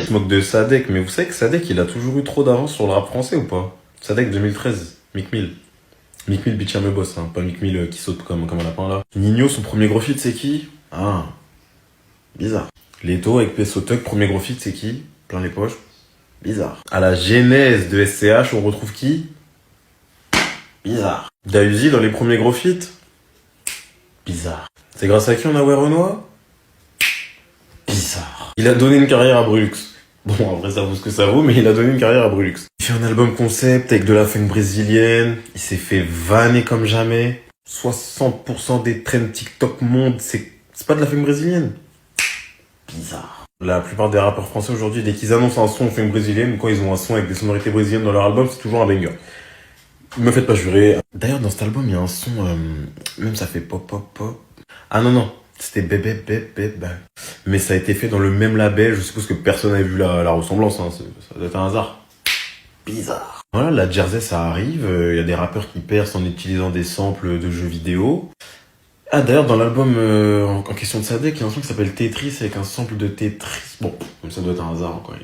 se moque de Sadek, mais vous savez que Sadek, il a toujours eu trop d'avance sur le rap français ou pas? Sadek 2013, Mick Mill. Mick Mill, bitch, me boss, hein. Pas Mick Mill qui saute comme un lapin là. Nino, son premier gros feat, c'est qui? Ah, bizarre. Leto avec Peso Tuck, premier gros feat, c'est qui? Plein les poches. Bizarre. À la genèse de SCH, on retrouve qui? Bizarre. Dausi dans les premiers gros feats? Bizarre. C'est grâce à qui on a Renoir? Bizarre. Il a donné une carrière à Brulux. Bon, après ça vaut ce que ça vaut, mais il a donné une carrière à Brulux. Il fait un album concept avec de la funk brésilienne. Il s'est fait vanner comme jamais. 60% des trends TikTok monde, c'est pas de la funk brésilienne. Bizarre. La plupart des rappeurs français aujourd'hui, dès qu'ils annoncent un son funk brésilienne, ou quand ils ont un son avec des sonorités brésiliennes dans leur album, c'est toujours un banger. Me faites pas jurer. D'ailleurs, dans cet album, il y a un son, même ça fait pop, pop, pop. Ah non, c'était bébé, bébé, bébé. Mais ça a été fait dans le même label, je suppose que personne n'avait vu la ressemblance, hein. Ça doit être un hasard. Bizarre. Voilà, la Jersey, ça arrive, il y a des rappeurs qui percent en utilisant des samples de jeux vidéo. Ah, d'ailleurs, dans l'album en question de Sadek, il y a un son qui s'appelle Tetris avec un sample de Tetris. Bon, ça doit être un hasard, quoi.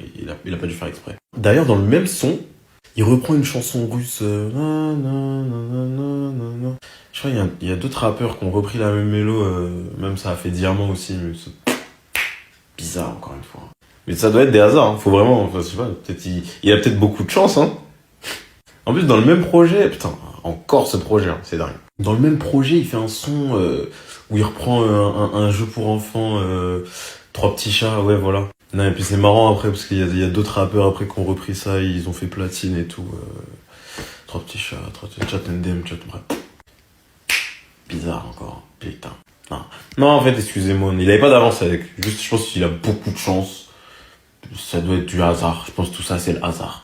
Il a pas dû faire exprès. D'ailleurs, dans le même son, il reprend une chanson russe. Je crois qu'il y a d'autres rappeurs qui ont repris la même mélo. Même ça a fait Diamant aussi. Mais c'est bizarre, encore une fois. Mais ça doit être des hasards. Hein. Faut vraiment. Enfin, je sais pas. Peut-être il a peut-être beaucoup de chance. Hein. En plus, dans le même projet. Putain, encore ce projet. Hein, c'est dingue. Dans le même projet, il fait un son où il reprend un jeu pour enfants. Trois petits chats. Ouais, voilà. Non, et puis c'est marrant après, parce qu'il y a d'autres rappeurs après qui ont repris ça, ils ont fait platine et tout. Trois petits chats, chat NDM, chat, bref. Bizarre encore, putain. Non, en fait, excusez-moi, il avait pas d'avance avec. Juste, je pense qu'il a beaucoup de chance. Ça doit être du hasard. Je pense que tout ça, c'est le hasard.